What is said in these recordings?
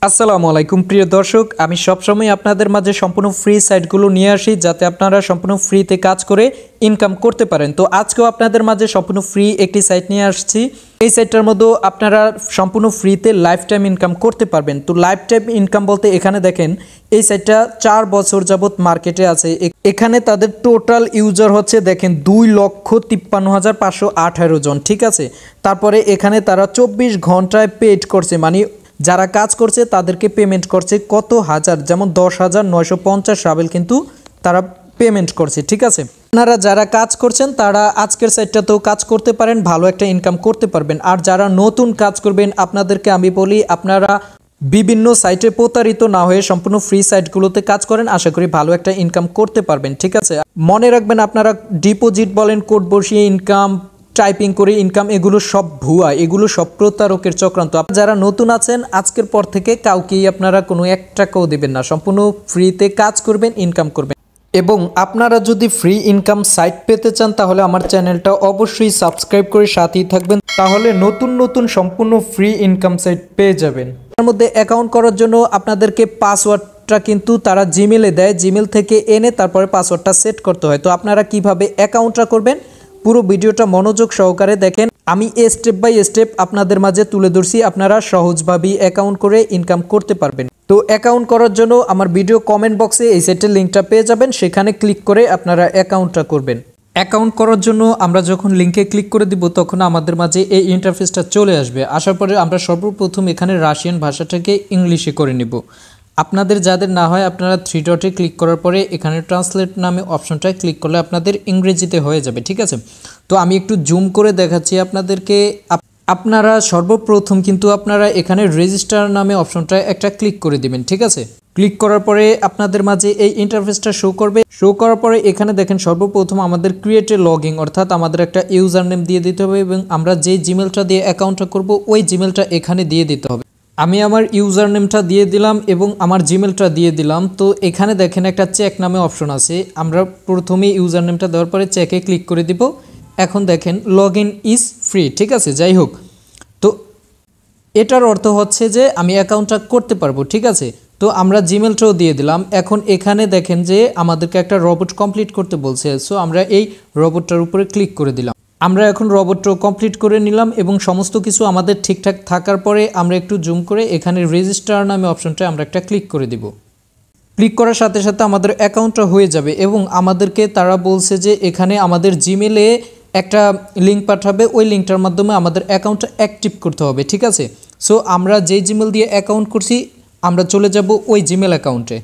আসসালামু আলাইকুম প্রিয় দর্শক, আমি সবসময় আপনাদের মাঝে সম্পূর্ণ ফ্রি সাইটগুলো নিয়ে আসি যাতে আপনারা সম্পূর্ণ ফ্রিতে কাজ করে ইনকাম করতে পারেন। তো আজকেও আপনাদের মাঝে সম্পূর্ণ ফ্রি একটি সাইট নিয়ে আসছি। এই সাইটটার মধ্যে আপনারা সম্পূর্ণ ফ্রিতে লাইফ টাইম ইনকাম করতে পারবেন। তো লাইফ টাইম ইনকাম বলতে এখানে দেখেন এই সাইটটা 4 বছর যাবত মার্কেটে আছে। এখানে তাদের টোটাল ইউজার হচ্ছে দেখেন 2,53,518 জন, ঠিক আছে। তারপরে এখানে তারা 24 ঘন্টায় পেড করছে, মানে যারা কাজ করছে তাদেরকে পেমেন্ট করছে কত হাজার, যেমন 10,950 রাবেল কিন্তু তারা পেমেন্ট করছে, ঠিক আছে। আপনারা যারা কাজ করছেন তারা আজকের সাইটটাতেও কাজ করতে পারেন, ভালো একটা ইনকাম করতে পারবেন। আর যারা নতুন কাজ করবেন আপনাদেরকে আমি বলি আপনারা বিভিন্ন সাইটে প্রতারিত না হয়ে সম্পূর্ণ ফ্রি সাইটগুলোতে কাজ করেন, আশা করি ভালো একটা ইনকাম করতে পারবেন, ঠিক আছে। মনে রাখবেন আপনারা ডিপোজিট বলেন, কোড বসিয়ে ইনকাম, টাইপিং করে ইনকাম, এগুলো সব ভুয়া, এগুলো সব প্রতারকের চক্রান্ত। যারা নতুন আছেন আজকের পর থেকে কাউকেই আপনারা কোনো 1 টাকাও দেবেন না, সম্পূর্ণ ফ্রিতে কাজ করবেন, ইনকাম করবেন। এবং আপনারা যদি ফ্রি ইনকাম সাইট পেতে চান তাহলে আমার চ্যানেলটা অবশ্যই সাবস্ক্রাইব করে সাথেই থাকবেন, তাহলে নতুন নতুন সম্পূর্ণ ফ্রি ইনকাম সাইট পেয়ে যাবেন। তার মধ্যে অ্যাকাউন্ট করার জন্য আপনাদেরকে পাসওয়ার্ডটা কিন্তু তারা জিমেলে দেয়, জিমেল থেকে এনে তারপরে পাসওয়ার্ডটা সেট করতে হয়। তো আপনারা কিভাবে অ্যাকাউন্টটা করবেন পুরো ভিডিওটা মনোযোগ সহকারে দেখেন, আমি স্টেপ বাই স্টেপ আপনাদের মাঝে তুলে ধরছি, আপনারা সহজভাবেই অ্যাকাউন্ট করে ইনকাম করতে পারবেন। তো অ্যাকাউন্ট করার জন্য আমার ভিডিও কমেন্ট বক্সে এই সাইটের লিঙ্কটা পেয়ে যাবেন, সেখানে ক্লিক করে আপনারা অ্যাকাউন্টটা করবেন। অ্যাকাউন্ট করার জন্য আমরা যখন লিঙ্কে ক্লিক করে দিব তখন আমাদের মাঝে এই ইন্টারফেসটা চলে আসবে। আসার পরে আমরা সর্বপ্রথম এখানে রাশিয়ান ভাষাটাকে ইংলিশে করে নিব। আপনাদের যাদের না হয় আপনারা 3 ডটে ক্লিক করার পরে এখানে ট্রান্সলেট নামে অপশনটায় ক্লিক করলে আপনাদের ইংরেজিতে হয়ে যাবে, ঠিক আছে। তো আমি একটু জুম করে দেখাচ্ছি আপনাদেরকে। আপনারা সর্বপ্রথম কিন্তু আপনারা এখানে রেজিস্টার নামে অপশনটায় একটা ক্লিক করে দিবেন, ঠিক আছে। ক্লিক করার পরে আপনাদের মাঝে এই ইন্টারফেসটা শো করবে। শো করার পরে এখানে দেখেন সর্বপ্রথম আমাদের ক্রিয়েট এ লগইন, অর্থাৎ আমাদের একটা ইউজার নেম দিয়ে দিতে হবে এবং আমরা যে জিমেলটা দিয়ে অ্যাকাউন্টটা করব ওই জিমেলটা এখানে দিয়ে দিতে হবে। আমি আমার ইউজার নেমটা দিয়ে দিলাম এবং আমার জিমেলটা দিয়ে দিলাম। তো এখানে দেখেন একটা চেক নামে অপশন আছে, আমরা প্রথমে ইউজার নেমটা দেওয়ার পরে চেকে ক্লিক করে দিব। এখন দেখেন লগ ইন ইজ ফ্রি, ঠিক আছে। যাই হোক, তো এটার অর্থ হচ্ছে যে আমি অ্যাকাউন্টটা করতে পারবো, ঠিক আছে। তো আমরা জিমেলটাও দিয়ে দিলাম। এখন এখানে দেখেন যে আমাদেরকে একটা রোবট কমপ্লিট করতে বলছে, সো আমরা এই রোবটটার উপরে ক্লিক করে দিলাম। আমরা এখন রোবটটাও কমপ্লিট করে নিলাম এবং সমস্ত কিছু আমাদের ঠিকঠাক থাকার পরে আমরা একটু জুম করে এখানে রেজিস্টার নামে অপশনটা আমরা একটা ক্লিক করে দিব। ক্লিক করার সাথে সাথে আমাদের অ্যাকাউন্টটা হয়ে যাবে এবং আমাদেরকে তারা বলছে যে এখানে আমাদের জিমেলে একটা লিঙ্ক পাঠাবে, ওই লিঙ্কটার মাধ্যমে আমাদের অ্যাকাউন্টটা অ্যাক্টিভ করতে হবে, ঠিক আছে। সো আমরা যেই জিমেল দিয়ে অ্যাকাউন্ট করছি আমরা চলে যাব ওই জিমেল অ্যাকাউন্টে।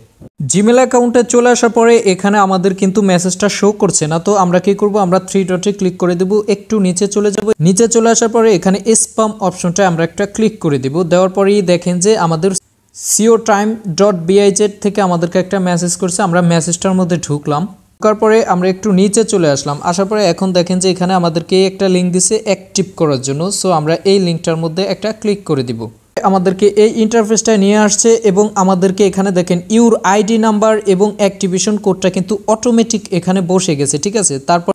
জিমেল অ্যাকাউন্টে চলে আসার পরে এখানে আমাদের কিন্তু মেসেজটা শো করছে না। তো আমরা কি করব, আমরা 3 ডটে ক্লিক করে দেব, একটু নিচে চলে যাব। নিচে চলে আসার পরে এখানে স্প্যাম অপশনটা আমরা একটা ক্লিক করে দেব। দেওয়ার পরেই দেখেন যে আমাদের seotime.biz থেকে আমাদেরকে একটা মেসেজ করছে, আমরা মেসেজটার মধ্যে ঢুকলাম। ঢোকার পরে আমরা একটু নিচে চলে আসলাম। আসার পরে এখন দেখেন যে এখানে আমাদেরকে একটা লিঙ্ক দিছে অ্যাক্টিভ করার জন্য, সো আমরা এই লিঙ্কটার মধ্যে একটা ক্লিক করে দিব। আমাদেরকে এই ইন্টারফেসটা নিয়ে আসছে এবং আমাদেরকে এখানে দেখেন ইউর আইডি নাম্বার এবং অ্যাক্টিভেশন কোডটা কিন্তু অটোমেটিক এখানে বসে গেছে, ঠিক আছে। তারপর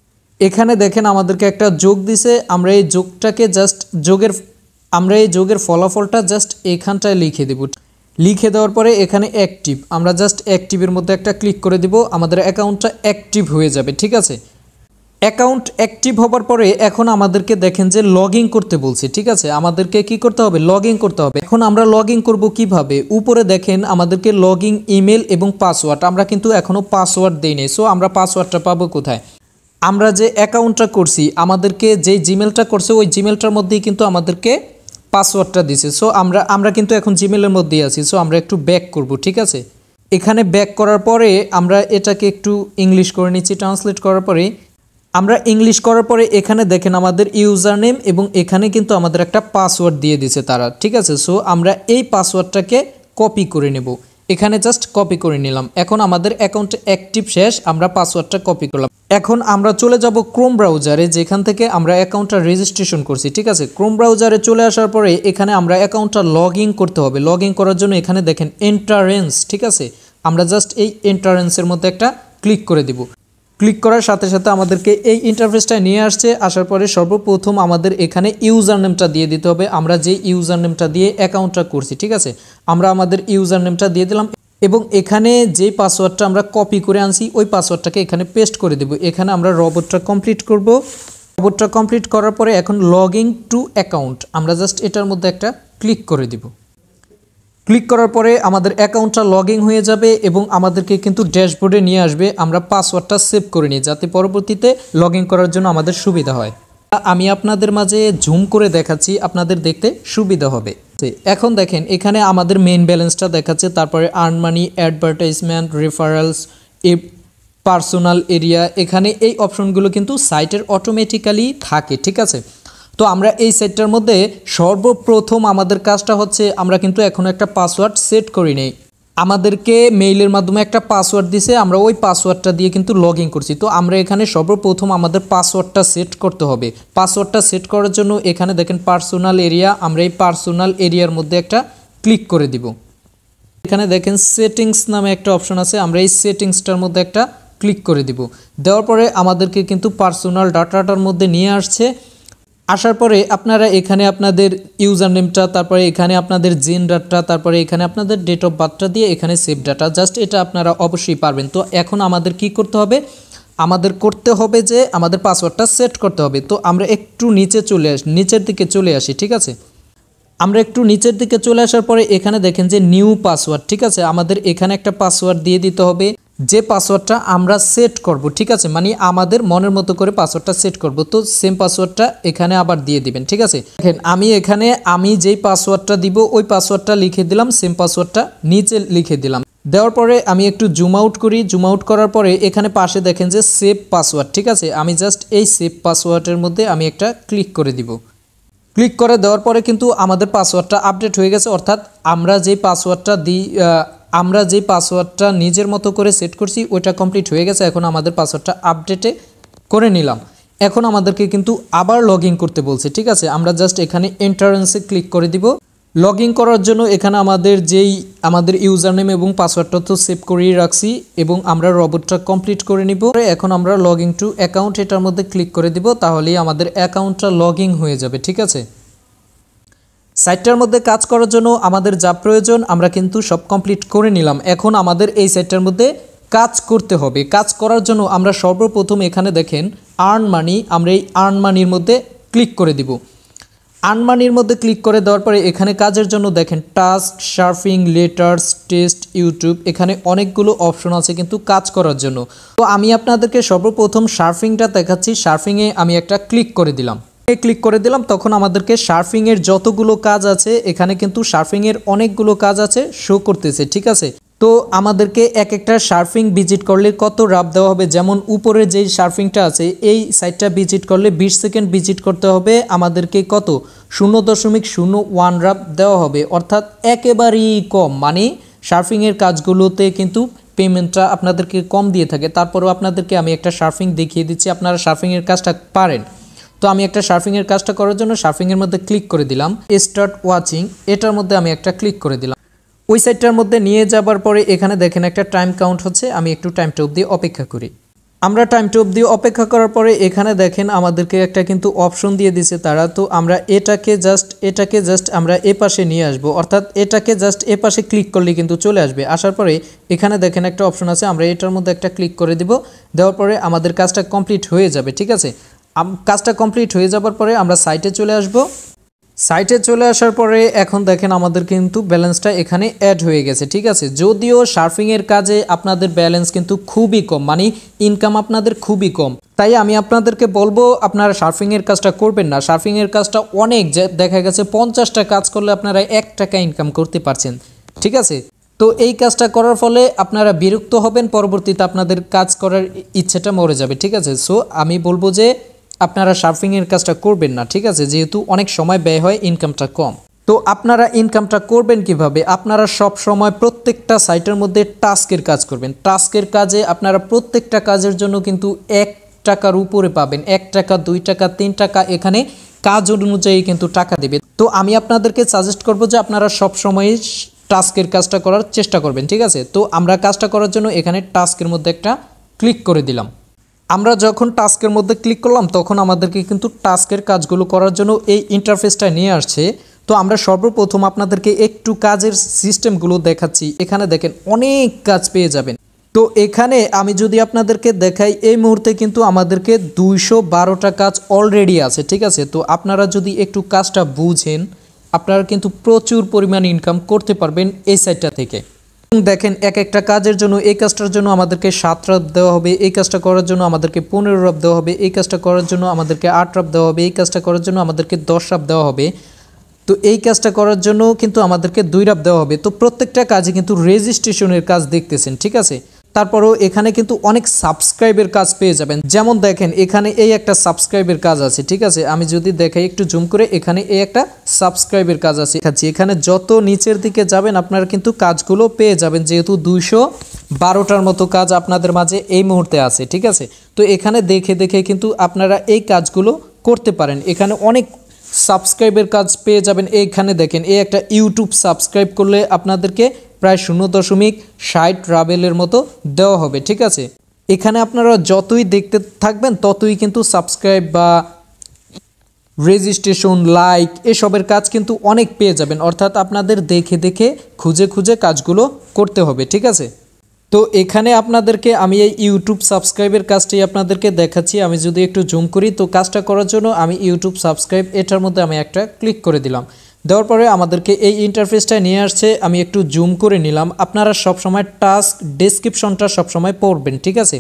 এখানে দেখেন আমাদেরকে একটা যোগ দিছে, আমরা এই যোগটাকে জাস্ট এই যোগের ফলাফলটা জাস্ট এখানটায় লিখে দেব। লিখে দেওয়ার পরে এখানে অ্যাক্টিভ, আমরা জাস্ট অ্যাক্টিভের মধ্যে একটা ক্লিক করে দিব, আমাদের অ্যাকাউন্টটা অ্যাক্টিভ হয়ে যাবে, ঠিক আছে। অ্যাকাউন্ট অ্যাক্টিভ হবার পরে এখন আমাদেরকে দেখেন যে লগ ইন করতে বলছে, ঠিক আছে। আমাদেরকে কি করতে হবে, লগ ইন করতে হবে। এখন আমরা লগ ইন করবো কিভাবে, উপরে দেখেন আমাদেরকে লগ ইন ইমেল এবং পাসওয়ার্ড, আমরা কিন্তু এখনও পাসওয়ার্ড দেইনি। সো আমরা পাসওয়ার্ডটা পাবো কোথায়, আমরা যে অ্যাকাউন্টটা করছি আমাদেরকে যে জিমেলটা করছে ওই জিমেলটার মধ্যেই কিন্তু আমাদেরকে পাসওয়ার্ডটা দিছে। সো আমরা কিন্তু এখন জিমেলের মধ্যেই আছি। সো আমরা একটু ব্যাক করব, ঠিক আছে। এখানে ব্যাক করার পরে আমরা এটাকে একটু ইংলিশ করে নিচ্ছি। ট্রান্সলেট করার পরে আমরা ইংলিশ করার পরে এখানে দেখেন আমাদের ইউজার নেম এবং এখানে কিন্তু আমাদের একটা পাসওয়ার্ড দিয়ে দিছে তারা, ঠিক আছে। সো আমরা এই পাসওয়ার্ডটাকে কপি করে নেব, এখানে জাস্ট কপি করে নিলাম। এখন আমাদের অ্যাকাউন্ট অ্যাক্টিভ শেষ, আমরা পাসওয়ার্ডটা কপি করলাম। এখন আমরা চলে যাব ক্রোম ব্রাউজারে, যেখান থেকে আমরা অ্যাকাউন্টটা রেজিস্ট্রেশন করছি, ঠিক আছে। ক্রোম ব্রাউজারে চলে আসার পরে এখানে আমরা অ্যাকাউন্টটা লগ ইন করতে হবে। লগ ইন করার জন্য এখানে দেখেন এন্ট্রান্স, ঠিক আছে। আমরা জাস্ট এই এন্ট্রান্সের মধ্যে একটা ক্লিক করে দিব। ক্লিক করার সাথে সাথে আমাদেরকে এই ইন্টারফেসটা নিয়ে আসছে। আসার পরে সর্বপ্রথম আমাদের এখানে ইউজার নেমটা দিয়ে দিতে হবে, আমরা যে ইউজার নেমটা দিয়ে অ্যাকাউন্টটা করছি, ঠিক আছে। আমরা আমাদের ইউজার নেমটা দিয়ে দিলাম এবং এখানে যে পাসওয়ার্ডটা আমরা কপি করে আনছি ওই পাসওয়ার্ডটাকে এখানে পেস্ট করে দেব। এখানে আমরা রোবটটা কমপ্লিট করব। রোবটটা কমপ্লিট করার পরে এখন লগইন টু অ্যাকাউন্ট আমরা জাস্ট এটার মধ্যে একটা ক্লিক করে দিব। ক্লিক করার পরে আমাদের অ্যাকাউন্টটা লগইন হয়ে যাবে এবং আমাদেরকে কিন্তু ড্যাশবোর্ডে নিয়ে আসবে। আমরা পাসওয়ার্ডটা সেভ করে নিই যাতে পরবর্তীতে লগইন করার জন্য আমাদের সুবিধা হয়। আমি আপনাদের মাঝে জুম করে দেখাচ্ছি, আপনাদের দেখতে সুবিধা হবে। এখন দেখেন এখানে আমাদের মেইন ব্যালেন্সটা দেখাচ্ছে, তারপরে earn money, advertisement, referrals, personal area, এখানে এই অপশনগুলো কিন্তু সাইটের অটোমেটিক্যালি থাকে, ঠিক আছে। তো আমরা এই সাইটটার মধ্যে সর্বপ্রথম আমাদের কাজটা হচ্ছে আমরা কিন্তু এখনও একটা পাসওয়ার্ড সেট করি নেই। আমাদেরকে মেইলের মাধ্যমে একটা পাসওয়ার্ড দিছে, আমরা ওই পাসওয়ার্ডটা দিয়ে কিন্তু লগ ইন করছি। তো আমরা এখানে সর্বপ্রথম আমাদের পাসওয়ার্ডটা সেট করতে হবে। পাসওয়ার্ডটা সেট করার জন্য এখানে দেখেন পার্সোনাল এরিয়া, আমরা এই পার্সোনাল এরিয়ার মধ্যে একটা ক্লিক করে দিব। এখানে দেখেন সেটিংস নামে একটা অপশন আছে, আমরা এই সেটিংসটার মধ্যে একটা ক্লিক করে দিব। দেওয়ার পরে আমাদেরকে কিন্তু পার্সোনাল ডাটাটার মধ্যে নিয়ে আসছে। আসার পরে আপনারা এখানে আপনাদের ইউজার নেমটা, তারপরে এখানে আপনাদের জেন্ডারটা, তারপরে এখানে আপনাদের ডেট অফ বার্থটা দিয়ে এখানে সেভ ডাটা, জাস্ট এটা আপনারা অবশ্যই পারবেন। তো এখন আমাদের কি করতে হবে, আমাদের করতে হবে যে আমাদের পাসওয়ার্ডটা সেট করতে হবে। তো আমরা একটু নিচের দিকে চলে আসি, ঠিক আছে। আমরা একটু নিচের দিকে চলে আসার পরে এখানে দেখেন যে নিউ পাসওয়ার্ড, ঠিক আছে। আমাদের এখানে একটা পাসওয়ার্ড দিয়ে দিতে হবে, যে পাসওয়ার্ডটা আমরা সেট করব, ঠিক আছে, মানে আমাদের মনের মতো করে পাসওয়ার্ডটা সেট করব। তো সেম পাসওয়ার্ডটা এখানে আবার দিয়ে দিবেন, ঠিক আছে। দেখেন আমি যেই পাসওয়ার্ডটা দিব ওই পাসওয়ার্ডটা লিখে দিলাম, সেম পাসওয়ার্ডটা নিচে লিখে দিলাম। দেওয়ার পরে আমি একটু জুম আউট করি। জুম আউট করার পরে এখানে পাশে দেখেন যে সেভ পাসওয়ার্ড, ঠিক আছে। আমি জাস্ট এই সেভ পাসওয়ার্ডের মধ্যে আমি একটা ক্লিক করে দিব। ক্লিক করে দেওয়ার পরে কিন্তু আমাদের পাসওয়ার্ডটা আপডেট হয়ে গেছে, অর্থাৎ আমরা যেই পাসওয়ার্ডটা নিজের মতো করে সেট করছি ওইটা কমপ্লিট হয়ে গেছে। এখন আমাদের পাসওয়ার্ডটা আপডেটে করে নিলাম। এখন আমাদেরকে কিন্তু আবার লগ ইন করতে বলছে, ঠিক আছে। আমরা জাস্ট এখানে এন্টারেন্সে ক্লিক করে দিব। লগ ইন করার জন্য এখানে আমাদের ইউজার নেম এবং পাসওয়ার্ডটা তো সেভ করেই রাখছি এবং আমরা রোবটটা কমপ্লিট করে নিব। এখন আমরা লগ ইন টু অ্যাকাউন্ট এটার মধ্যে ক্লিক করে দিব, তাহলেই আমাদের অ্যাকাউন্টটা লগ ইন হয়ে যাবে, ঠিক আছে। সাইটটার মধ্যে কাজ করার জন্য আমাদের যা প্রয়োজন আমরা কিন্তু সব কমপ্লিট করে নিলাম। এখন আমাদের এই সাইটটার মধ্যে কাজ করতে হবে। কাজ করার জন্য আমরা সর্বপ্রথম এখানে দেখেন আর্ন মানি, আমরা এই আর্ন মানির মধ্যে ক্লিক করে দিব। আর্ন মানির মধ্যে ক্লিক করে দেওয়ার পরে এখানে কাজের জন্য দেখেন task, surfing, letters, test, YouTube, এখানে অনেকগুলো অপশন আছে কিন্তু কাজ করার জন্য। তো আমি আপনাদেরকে সর্বপ্রথম সার্ফিংটা দেখাচ্ছি। সার্ফিংয়ে আমি একটা ক্লিক করে দিলাম। ক্লিক করে দিলাম, তখন আমাদেরকে সার্ফিংয়ের যতগুলো কাজ আছে এখানে কিন্তু সার্ফিংয়ের অনেকগুলো কাজ আছে শো করতেছে, ঠিক আছে। তো আমাদেরকে এক একটা সার্ফিং ভিজিট করলে কত রাব দেওয়া হবে, যেমন উপরে যেই সার্ফিংটা আছে এই সাইটটা ভিজিট করলে 20 সেকেন্ড ভিজিট করতে হবে, আমাদেরকে কত 0.01 রাব দেওয়া হবে, অর্থাৎ একেবারেই কম। মানে সার্ফিংয়ের কাজগুলোতে কিন্তু পেমেন্টটা আপনাদেরকে কম দিয়ে থাকে। তারপরেও আপনাদেরকে আমি একটা সার্ফিং দেখিয়ে দিচ্ছি, আপনারা সার্ফিংয়ের কাজটা পারেন। তো আমি একটা সার্ফিংয়ের কাজটা করার জন্য সার্ফিংয়ের মধ্যে ক্লিক করে দিলাম। স্টার্ট ওয়াচিং এটার মধ্যে আমি একটা ক্লিক করে দিলাম। ওই সাইটটার মধ্যে নিয়ে যাবার পরে এখানে দেখেন একটা টাইম কাউন্ট হচ্ছে, আমি একটু টাইমটা অবধি অপেক্ষা করি। আমরা টাইমটা অবধি অপেক্ষা করার পরে এখানে দেখেন আমাদেরকে একটা কিন্তু অপশন দিয়ে দিছে তারা। তো আমরা এটাকে জাস্ট আমরা এ পাশে নিয়ে আসবো, অর্থাৎ এটাকে জাস্ট এ পাশে ক্লিক করলে কিন্তু চলে আসবে। আসার পরে এখানে দেখেন একটা অপশন আছে, আমরা এটার মধ্যে একটা ক্লিক করে দিব। দেওয়ার পরে আমাদের কাজটা কমপ্লিট হয়ে যাবে, ঠিক আছে। কাজটা কমপ্লিট হয়ে যাবার পরে আমরা সাইটে চলে আসব। সাইটে চলে আসার পরে এখন দেখেন আমাদের কিন্তু ব্যালেন্সটা এখানে অ্যাড হয়ে গেছে, ঠিক আছে। যদিও সার্ফিংয়ের কাজে আপনাদের ব্যালেন্স কিন্তু খুবই কম, মানে ইনকাম আপনাদের খুবই কম, তাই আমি আপনাদেরকে বলবো আপনারা সার্ফিংয়ের কাজটা করবেন না। সার্ফিংয়ের কাজটা অনেক, দেখা গেছে 50টা কাজ করলে আপনারা 1 টাকা ইনকাম করতে পারছেন, ঠিক আছে। তো এই কাজটা করার ফলে আপনারা বিরক্ত হবেন, পরবর্তীতে আপনাদের কাজ করার ইচ্ছেটা মরে যাবে, ঠিক আছে। সো আমি বলবো যে আপনারা সার্ফিংয়ের কাজটা করবেন না, ঠিক আছে, যেহেতু অনেক সময় ব্যয় হয়, ইনকামটা কম। তো আপনারা ইনকামটা করবেন কিভাবে, আপনারা সব সময় প্রত্যেকটা সাইটের মধ্যে টাস্কের কাজ করবেন। টাস্কের কাজে আপনারা প্রত্যেকটা কাজের জন্য কিন্তু 1 টাকার উপরে পাবেন, 1 টাকা, 2 টাকা, 3 টাকা, এখানে কাজ অনুযায়ী কিন্তু টাকা দেবে। তো আমি আপনাদেরকে সাজেস্ট করব যে আপনারা সব সময় টাস্কের কাজটা করার চেষ্টা করবেন, ঠিক আছে। তো আমরা কাজটা করার জন্য এখানে টাস্কের মধ্যে একটা ক্লিক করে দিলাম। আমরা যখন টাস্কের মধ্যে ক্লিক করলাম তখন আমাদেরকে কিন্তু টাস্কের কাজগুলো করার জন্য এই ইন্টারফেসটা নিয়ে আসছে। তো আমরা সর্বপ্রথম আপনাদেরকে একটু কাজের সিস্টেমগুলো দেখাচ্ছি। এখানে দেখেন অনেক কাজ পেয়ে যাবেন। তো এখানে আমি যদি আপনাদেরকে দেখাই, এই মুহূর্তে কিন্তু আমাদেরকে 212টা কাজ অলরেডি আছে, ঠিক আছে। তো আপনারা যদি একটু কাজটা বুঝেন, আপনারা কিন্তু প্রচুর পরিমাণ ইনকাম করতে পারবেন এই সাইটটা থেকে। দেখেন এক একটা কাজের জন্য, এই কাজটার জন্য আমাদেরকে 7 রাত দেওয়া হবে, এই কাজটা করার জন্য আমাদেরকে 15 রাত দেওয়া হবে, এই কাজটা করার জন্য আমাদেরকে 8 রাত দেওয়া হবে, এই কাজটা করার জন্য আমাদেরকে 10 রাত দেওয়া হবে। তো এই কাজটা করার জন্য কিন্তু আমাদেরকে 2 রাত দেওয়া হবে। তো প্রত্যেকটা কাজে কিন্তু রেজিস্ট্রেশনের কাজ দেখতেছেন, ঠিক আছে। তারপরেও এখানে কিন্তু অনেক সাবস্ক্রাইবের কাজ পেয়ে যাবেন। যেমন দেখেন এখানে এই একটা সাবস্ক্রাইবের কাজ আছে, ঠিক আছে। আমি যদি দেখাই একটু জুম করে, এখানে এই একটা সাবস্ক্রাইবের কাজ আছে। এখানে যত নিচের দিকে যাবেন আপনারা কিন্তু কাজগুলো পেয়ে যাবেন, যেহেতু 212টার মতো কাজ আপনাদের মাঝে এই মুহূর্তে আছে, ঠিক আছে। তো এখানে দেখে দেখে কিন্তু আপনারা এই কাজগুলো করতে পারেন। এখানে অনেক সাবস্ক্রাইবের কাজ পেয়ে যাবেন। এইখানে দেখেন এই একটা ইউটিউব সাবস্ক্রাইব করলে আপনাদেরকে প্রায় 0.60 রাবেলের মতো দেওয়া হবে, ঠিক আছে। এখানে আপনারা যতই দেখতে থাকবেন ততই কিন্তু সাবস্ক্রাইব বা রেজিস্ট্রেশন, লাইক এসবের কাজ কিন্তু অনেক পেয়ে যাবেন। অর্থাৎ আপনাদের দেখে দেখে খুঁজে খুঁজে কাজগুলো করতে হবে, ঠিক আছে। তো এখানে আপনাদেরকে আমি এই ইউটিউব সাবস্ক্রাইবের কাজটি আপনাদেরকে দেখাচ্ছি। আমি যদি একটু জুম করি, তো কাজটা করার জন্য আমি ইউটিউব সাবস্ক্রাইব এটার মধ্যে আমি একটা ক্লিক করে দিলাম। দেওয়ার পরে আমাদেরকে এই ইন্টারফেসটা নিয়ে আসছে। আমি একটু জুম করে নিলাম। আপনারা সবসময় টাস্ক ডেসক্রিপশনটা সবসময় পড়বেন, ঠিক আছে,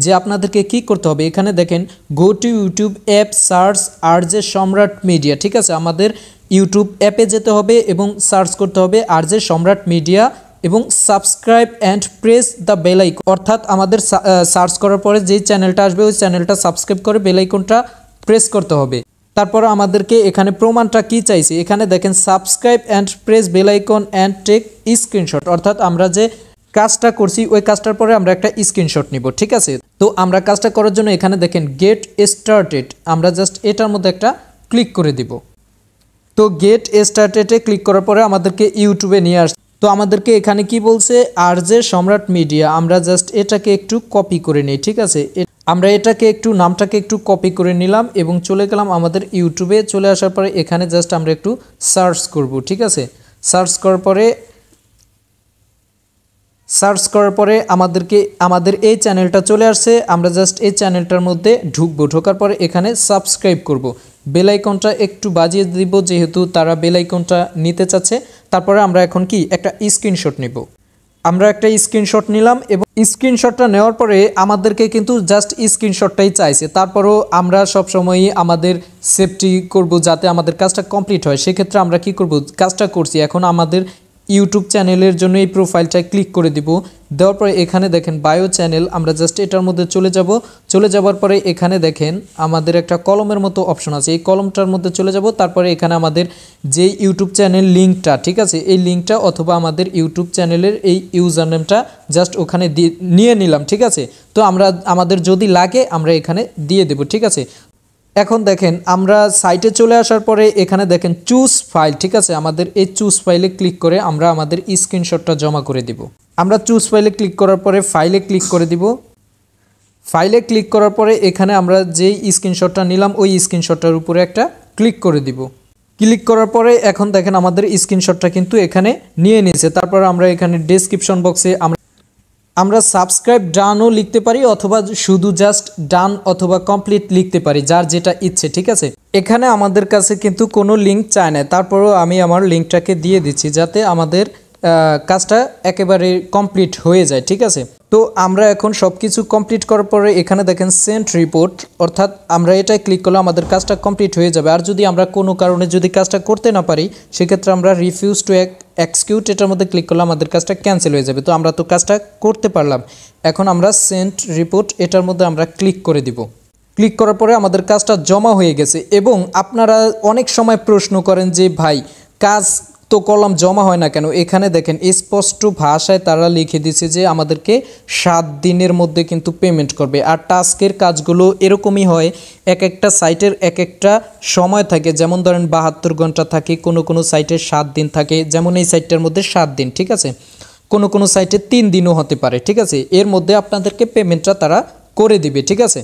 যে আপনাদেরকে কি করতে হবে। এখানে দেখেন go to YouTube app, search RJ Samrat media, ঠিক আছে। আমাদের ইউটিউব অ্যাপে যেতে হবে এবং সার্চ করতে হবে আরজে সম্রাট মিডিয়া এবং subscribe and press the bell icon. অর্থাৎ আমাদের সার্চ করার পরে যেই চ্যানেলটা আসবে ওই চ্যানেলটা সাবস্ক্রাইব করে বেল আইকনটা প্রেস করতে হবে। তারপর আমাদেরকে এখানে প্রমাণটা কি চাইছে, এখানে দেখেন subscribe and press bell icon and take screenshot. অর্থাৎ আমরা যে কাজটা করছি ওই কাজটার পরে আমরা একটা স্ক্রিনশট নিব, ঠিক আছে। তো আমরা কাজটা করার জন্য এখানে দেখেন গেট স্টার্টেড, আমরা জাস্ট এটার মধ্যে একটা ক্লিক করে দিব। তো গেট স্টার্টেডে ক্লিক করার পরে আমাদেরকে ইউটিউবে নিয়ে আসছে। তো আমাদেরকে এখানে কি বলছে, আরজে সম্রাট মিডিয়া। আমরা জাস্ট এটাকে একটু কপি করে নিই, ঠিক আছে। আমরা এটাকে একটু নামটাকে একটু কপি করে নিলাম এবং চলে গেলাম আমাদের ইউটিউবে। চলে আসার পরে এখানে জাস্ট আমরা একটু সার্চ করব, ঠিক আছে। সার্চ করার পরে আমাদের এই চ্যানেলটা চলে আসছে। আমরা জাস্ট এই চ্যানেলটার মধ্যে ঢুকবো। ঢোকার পরে এখানে সাবস্ক্রাইব করব। বেল আইকনটা একটু বাজিয়ে দিব, যেহেতু তারা বেল আইকনটা নিতে চাচ্ছে। তারপরে আমরা এখন কি একটা স্ক্রিনশট নিব। আমরা একটা স্ক্রিনশট নিলাম এবং স্ক্রিনশটটা নেওয়ার পরে আমাদেরকে কিন্তু জাস্ট স্ক্রিনশটটাই চাইছে। তারপরও আমরা সবসময়ই আমাদের সেফটি করব যাতে আমাদের কাজটা কমপ্লিট হয়। সেক্ষেত্রে আমরা কি করব, কাজটা করছি এখন আমাদের ইউটিউব চ্যানেলের জন্য এই প্রোফাইলটায় ক্লিক করে দিব। দেওয়ার পরে এখানে দেখেন বায়ো চ্যানেল, আমরা জাস্ট এটার মধ্যে চলে যাওয়ার পরে এখানে দেখেন আমাদের একটা কলমের মতো অপশন আছে, এই কলমটার মধ্যে চলে যাব। তারপরে এখানে আমাদের যে ইউটিউব চ্যানেল লিঙ্কটা, ঠিক আছে, এই লিঙ্কটা অথবা আমাদের ইউটিউব চ্যানেলের এই ইউজার নেমটা জাস্ট ওখানে নিয়ে নিলাম, ঠিক আছে। তো আমাদের যদি লাগে আমরা এখানে দিয়ে দেব, ঠিক আছে। এখন দেখেন আমরা সাইটে চলে আসার পরে এখানে দেখেন চুজ ফাইল, ঠিক আছে। আমাদের এই চুজ ফাইলে ক্লিক করে আমরা আমাদের স্ক্রিনশটটা জমা করে দিব। আমরা চুজ ফাইলে ক্লিক করার পরে ফাইলে ক্লিক করে দিব। ফাইলে ক্লিক করার পরে এখানে আমরা যেই স্ক্রিনশটটা নিলাম ওই স্ক্রিনশটটার উপরে একটা ক্লিক করে দিব। ক্লিক করার পরে এখন দেখেন আমাদের স্ক্রিনশটটা কিন্তু এখানে নিয়ে নিয়েছে। তারপর আমরা এখানে ডেসক্রিপশন বক্সে আমরা সাবস্ক্রাইব ডানও লিখতে পারি অথবা শুধু জাস্ট ডান অথবা কমপ্লিট লিখতে পারি, যার যেটা ইচ্ছে, ঠিক আছে। এখানে আমাদের কাছে কিন্তু কোনো লিঙ্ক চায় না। তারপরেও আমি আমার লিঙ্কটাকে দিয়ে দিচ্ছি যাতে আমাদের কাজটা একেবারে কমপ্লিট হয়ে যায়, ঠিক আছে। তো আমরা এখন সব কিছু কমপ্লিট করার পরে এখানে দেখেন সেন্ড রিপোর্ট, অর্থাৎ আমরা এটাই ক্লিক করলে আমাদের কাজটা কমপ্লিট হয়ে যাবে। আর যদি আমরা কোনো কারণে যদি কাজটা করতে না পারি সেক্ষেত্রে আমরা রিফিউজ টু এক্সিকিউট এটার মধ্যে ক্লিক করলে আমাদের কাজটা ক্যান্সেল হয়ে যাবে। তো আমরা তো কাজটা করতে পারলাম। এখন আমরা সেন্ড রিপোর্ট এটার মধ্যে আমরা ক্লিক করে দিব। ক্লিক করার পরে আমাদের কাজটা জমা হয়ে গেছে। এবং আপনারা অনেক সময় প্রশ্ন করেন যে ভাই কাজ তো কলম জমা হয় না কেন। এখানে দেখেন স্পষ্ট ভাষায় তারা লিখে দিয়েছে যে আমাদেরকে 7 দিনের মধ্যে কিন্তু পেমেন্ট করবে। আর টাস্কের কাজগুলো এরকমই হয়, এক একটা সাইটের এক একটা সময় থাকে। যেমন ধরেন 72 ঘন্টা থাকে, কোনো সাইটে 7 দিন থাকে, যেমন এই সাইটটার মধ্যে 7 দিন, ঠিক আছে। কোনো সাইটে 3 দিনও হতে পারে, ঠিক আছে। এর মধ্যে আপনাদেরকে পেমেন্টটা তারা করে দিবে, ঠিক আছে।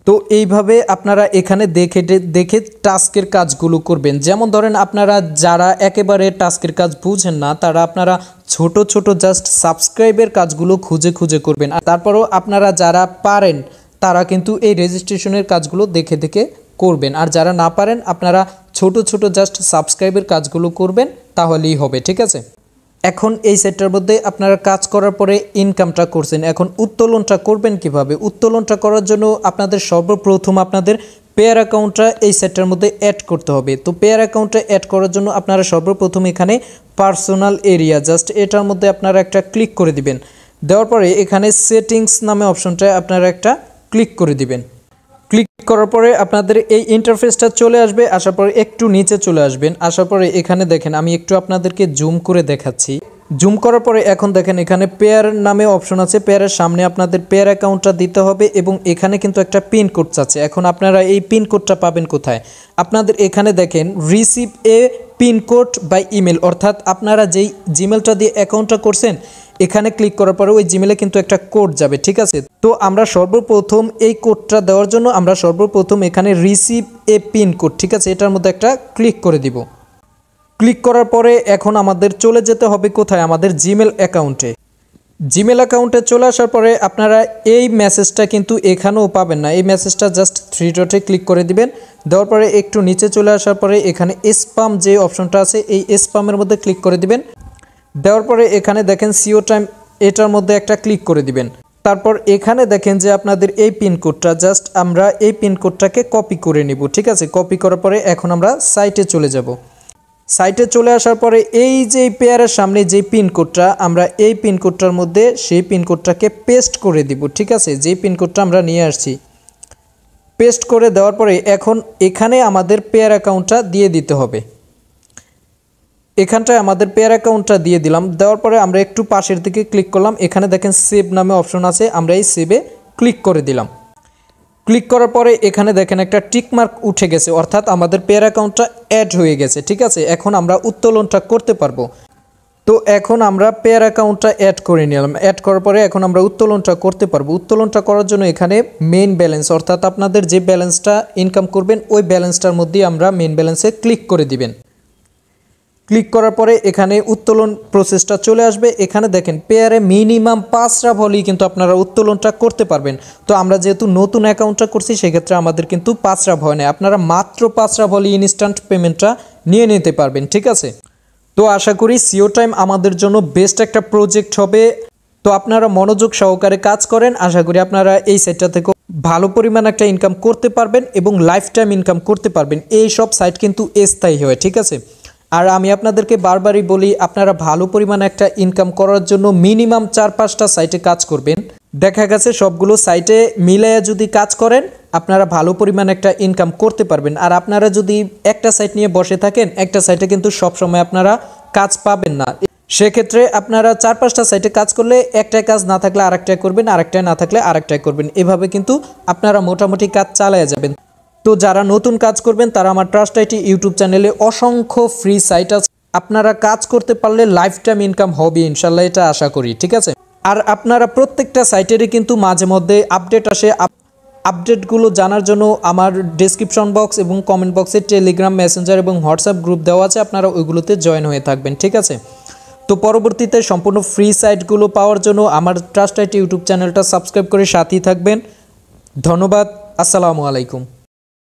তো এইভাবে আপনারা এখানে দেখে দেখে টাস্কের কাজগুলো করবেন। যেমন ধরেন আপনারা যারা একেবারে টাস্কের কাজ বুঝেন না তারা আপনারা ছোট ছোট জাস্ট সাবস্ক্রাইবের কাজগুলো খুঁজে খুঁজে করবেন। আর তারপরেও আপনারা যারা পারেন তারা কিন্তু এই রেজিস্ট্রেশনের কাজগুলো দেখে দেখে করবেন। আর যারা না পারেন আপনারা ছোট ছোট জাস্ট সাবস্ক্রাইবের কাজগুলো করবেন, তাহলেই হবে, ঠিক আছে। এখন এই সেটটার মধ্যে আপনারা কাজ করার পরে ইনকামটা করছেন, এখন উত্তোলনটা করবেন কিভাবে? উত্তোলনটা করার জন্য আপনাদের সর্বপ্রথম আপনাদের পেয়ার অ্যাকাউন্টটা এই সেটটার মধ্যে অ্যাড করতে হবে। তো পেয়ার অ্যাকাউন্টটা অ্যাড করার জন্য আপনারা সর্বপ্রথম এখানে পার্সোনাল এরিয়া জাস্ট এটার মধ্যে আপনারা একটা ক্লিক করে দিবেন। দেওয়ার পরে এখানে সেটিংস নামে অপশনটায় আপনারা একটা ক্লিক করে দিবেন। ক্লিক করার পরে আপনাদের এই ইন্টারফেসটা চলে আসবে। আসার পরে একটু নিচে চলে আসবেন। আসার পরে এখানে দেখেন আমি একটু আপনাদেরকে জুম করে দেখাচ্ছি। জুম করার পরে এখন দেখেন এখানে পেয়ার নামে অপশন আছে। পেয়ারের সামনে আপনাদের পেয়ার অ্যাকাউন্টটা দিতে হবে এবং এখানে কিন্তু একটা পিন কোড চাচ্ছে। এখন আপনারা এই পিন কোডটা পাবেন কোথায়? আপনাদের এখানে দেখেন receive a pin code by email, অর্থাৎ আপনারা যেই জিমেলটা দিয়ে অ্যাকাউন্টটা করছেন এখানে ক্লিক করার পরে ওই জিমেলে কিন্তু একটা কোড যাবে, ঠিক আছে। তো আমরা সর্বপ্রথম এই কোডটা দেওয়ার জন্য আমরা সর্বপ্রথম এখানে রিসিভ এ পিন কোড, ঠিক আছে, এটার মধ্যে একটা ক্লিক করে দিব। ক্লিক করার পরে এখন আমাদের চলে যেতে হবে কোথায়? আমাদের জিমেল অ্যাকাউন্টে। জিমেল অ্যাকাউন্টে চলে আসার পরে আপনারা এই মেসেজটা কিন্তু এখানেও পাবেন না। এই মেসেজটা জাস্ট থ্রি ডটে ক্লিক করে দিবেন। দেওয়ার পরে একটু নিচে চলে আসার পরে এখানে স্প্যাম যে অপশনটা আছে এই স্প্যামের মধ্যে ক্লিক করে দিবেন। দেওয়ার পরে এখানে দেখেন সিও টাইম এটার মধ্যে একটা ক্লিক করে দিবেন। তারপর এখানে দেখেন যে আপনাদের এই পিনকোডটা জাস্ট আমরা এই পিনকোডটাকে কপি করে নিব, ঠিক আছে। কপি করার পরে এখন আমরা সাইটে চলে যাব। সাইটে চলে আসার পরে এই যে পেয়ারের সামনে যে পিনকোডটা আমরা এই পিনকোডটার মধ্যে সেই পিনকোডটাকে পেস্ট করে দিব, ঠিক আছে। যেই পিনকোডটা আমরা নিয়ে আসছি পেস্ট করে দেওয়ার পরে এখন এখানে আমাদের পেয়ার অ্যাকাউন্টটা দিয়ে দিতে হবে। এখানটায় আমাদের পেয়ার অ্যাকাউন্টটা দিয়ে দিলাম। দেওয়ার পরে আমরা একটু পাশের দিকে ক্লিক করলাম। এখানে দেখেন সেভ নামে অপশন আছে, আমরা এই সেভে ক্লিক করে দিলাম। ক্লিক করার পরে এখানে দেখেন একটা টিক মার্ক উঠে গেছে, অর্থাৎ আমাদের পেয়ার অ্যাকাউন্টটা অ্যাড হয়ে গেছে, ঠিক আছে। এখন আমরা উত্তোলনটা করতে পারবো। তো এখন আমরা পেয়ার অ্যাকাউন্টটা অ্যাড করে নিলাম। অ্যাড করার পরে এখন আমরা উত্তোলনটা করতে পারবো। উত্তোলনটা করার জন্য এখানে মেইন ব্যালেন্স, অর্থাৎ আপনাদের যে ব্যালেন্সটা ইনকাম করবেন ওই ব্যালেন্সটার মধ্যেই আমরা মেইন ব্যালেন্সে ক্লিক করে দিবেন। ক্লিক করার পরে এখানে উত্তোলন প্রসেসটা চলে আসবে। এখানে দেখেন পেয়ারে মিনিমাম 5টা হলেই কিন্তু আপনারা উত্তোলনটা করতে পারবেন। তো আমরা যেহেতু নতুন অ্যাকাউন্টটা করছি সেক্ষেত্রে আমাদের কিন্তু 5টা ভয় নেই, আপনারা মাত্র 5টা হলে ইনস্ট্যান্ট পেমেন্টটা নিয়ে নিতে পারবেন, ঠিক আছে। তো আশা করি সিও টাইম আমাদের জন্য বেস্ট একটা প্রজেক্ট হবে। তো আপনারা মনোযোগ সহকারে কাজ করেন, আশা করি আপনারা এই সাইটটা থেকে ভালো পরিমাণ একটা ইনকাম করতে পারবেন এবং লাইফ টাইম ইনকাম করতে পারবেন। এই সব সাইট কিন্তু স্থায়ী হয়, ঠিক আছে। আর আমি আপনাদেরকে বারবারই বলি আপনারা ভালো পরিমাণে একটা ইনকাম করার জন্য মিনিমাম 4-5টা সাইটে কাজ করবেন। দেখা গেছে সবগুলো সাইটে মিলাইয়া যদি কাজ করেন আপনারা ভালো পরিমাণে একটা ইনকাম করতে পারবেন। আর আপনারা যদি একটা সাইট নিয়ে বসে থাকেন একটা সাইটে কিন্তু সবসময় আপনারা কাজ পাবেন না। সেক্ষেত্রে আপনারা 4-5টা সাইটে কাজ করলে একটাই কাজ না থাকলে আরেকটাই করবেন, আরেকটাই না থাকলে আরেকটাই করবেন। এভাবে কিন্তু আপনারা মোটামুটি কাজ চালিয়ে যাবেন। তো যারা নতুন কাজ করবেন তারা আমার ট্রাস্ট আইটি ইউটিউব চ্যানেলে অসংখ্য ফ্রি সাইট আছে, আপনারা কাজ করতে পারলে লাইফ টাইম ইনকাম হবে ইনশাল্লাহ, এটা আশা করি, ঠিক আছে। আর আপনারা প্রত্যেকটা সাইটেরই কিন্তু মাঝে মধ্যে আপডেট আসে। আপডেটগুলো জানার জন্য আমার ডেসক্রিপশন বক্স এবং কমেন্ট বক্সে টেলিগ্রাম, মেসেঞ্জার এবং হোয়াটসঅ্যাপ গ্রুপ দেওয়া আছে, আপনারা ওইগুলোতে জয়েন হয়ে থাকবেন, ঠিক আছে। তো পরবর্তীতে সম্পূর্ণ ফ্রি সাইটগুলো পাওয়ার জন্য আমার ট্রাস্ট আইটি ইউটিউব চ্যানেলটা সাবস্ক্রাইব করে সাথেই থাকবেন। ধন্যবাদ। আসসালামু আলাইকুম।